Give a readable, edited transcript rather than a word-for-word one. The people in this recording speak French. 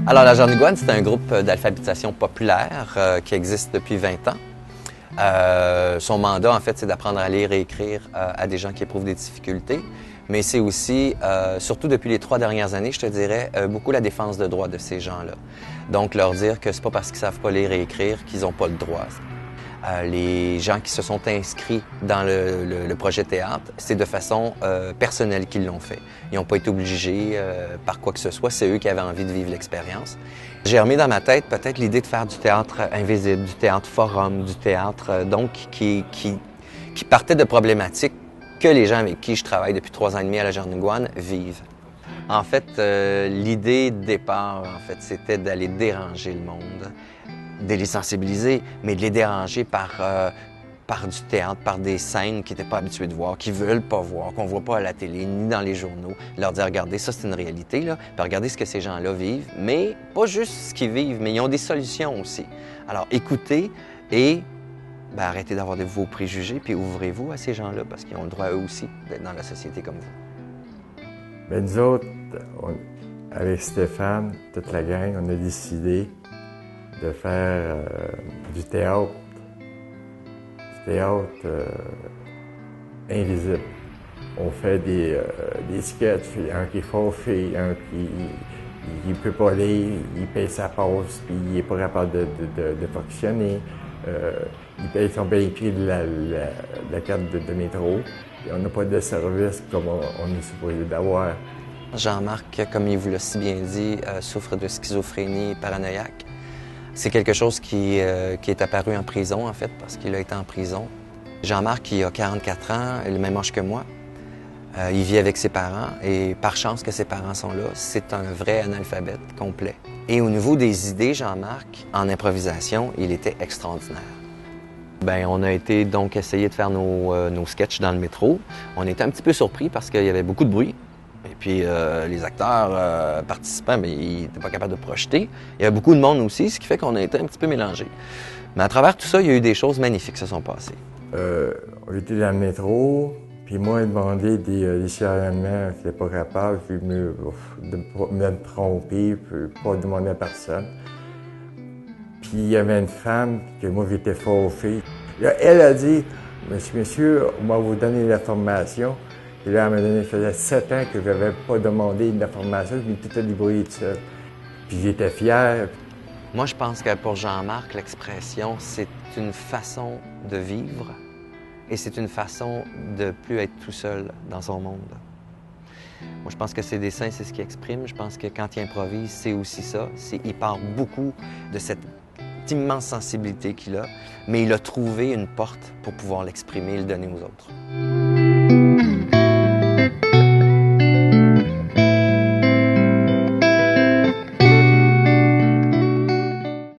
Alors, la Jarnigoine, c'est un groupe d'alphabétisation populaire qui existe depuis 20 ans. Son mandat, en fait, c'est d'apprendre à lire et écrire à des gens qui éprouvent des difficultés, mais c'est aussi, surtout depuis les 3 dernières années, je te dirais, beaucoup la défense de droits de ces gens-là. Donc, leur dire que c'est pas parce qu'ils savent pas lire et écrire qu'ils n'ont pas le droit. Les gens qui se sont inscrits dans le projet théâtre, c'est de façon personnelle qu'ils l'ont fait. Ils n'ont pas été obligés par quoi que ce soit, c'est eux qui avaient envie de vivre l'expérience. J'ai remis dans ma tête peut-être l'idée de faire du théâtre invisible, du théâtre forum, du théâtre donc qui partait de problématiques que les gens avec qui je travaille depuis 3 ans et demi à la Jarnigoine vivent. En fait, l'idée de départ, en fait, c'était d'aller déranger le monde, de les sensibiliser, mais de les déranger par du théâtre, par des scènes qu'ils n'étaient pas habitués de voir, qu'ils veulent pas voir, qu'on voit pas à la télé, ni dans les journaux. Leur dire, regardez, ça c'est une réalité, là, puis regardez ce que ces gens-là vivent, mais pas juste ce qu'ils vivent, mais ils ont des solutions aussi. Alors, écoutez et arrêtez d'avoir de vos préjugés, puis ouvrez-vous à ces gens-là, parce qu'ils ont le droit eux aussi d'être dans la société comme vous. Bien, nous autres, avec Stéphane, toute la gang, on a décidé de faire du théâtre. Du théâtre invisible. On fait des sketchs, un qui est fauché, un qui ne peut pas lire, il paye sa passe, puis il n'est pas capable de fonctionner. Il paye son véhicule la carte de métro. Et on n'a pas de service comme on est supposé d'avoir. Jean-Marc, comme il vous l'a si bien dit, souffre de schizophrénie paranoïaque. C'est quelque chose qui est apparu en prison, en fait, parce qu'il a été en prison. Jean-Marc, il a 44 ans, le même âge que moi. Il vit avec ses parents et par chance que ses parents sont là, c'est un vrai analphabète complet. Et au niveau des idées, Jean-Marc, en improvisation, il était extraordinaire. Bien, on a été donc essayer de faire nos sketchs dans le métro. On était un petit peu surpris parce qu'il y avait beaucoup de bruit. Et puis, les acteurs participants, mais ils n'étaient pas capables de projeter. Il y avait beaucoup de monde aussi, ce qui fait qu'on a été un petit peu mélangés. Mais à travers tout ça, il y a eu des choses magnifiques qui se sont passées. On était dans le métro, puis moi, il demandait des signalements qu'il n'était pas capable, puis de me tromper, puis pas demander à personne. Puis il y avait une femme que moi, j'étais fauché. Elle a dit, monsieur, on va vous donner l'information. Et là, elle m'a donné, ça faisait 7 ans que je n'avais pas demandé d'information, je m'étais tout débrouillé tout seul. Puis j'étais fier. Moi, je pense que pour Jean-Marc, l'expression, c'est une façon de vivre et c'est une façon de plus être tout seul dans son monde. Moi, je pense que ses dessins, c'est ce qu'il exprime. Je pense que quand il improvise, c'est aussi ça. Il part beaucoup de cette immense sensibilité qu'il a, mais il a trouvé une porte pour pouvoir l'exprimer et le donner aux autres.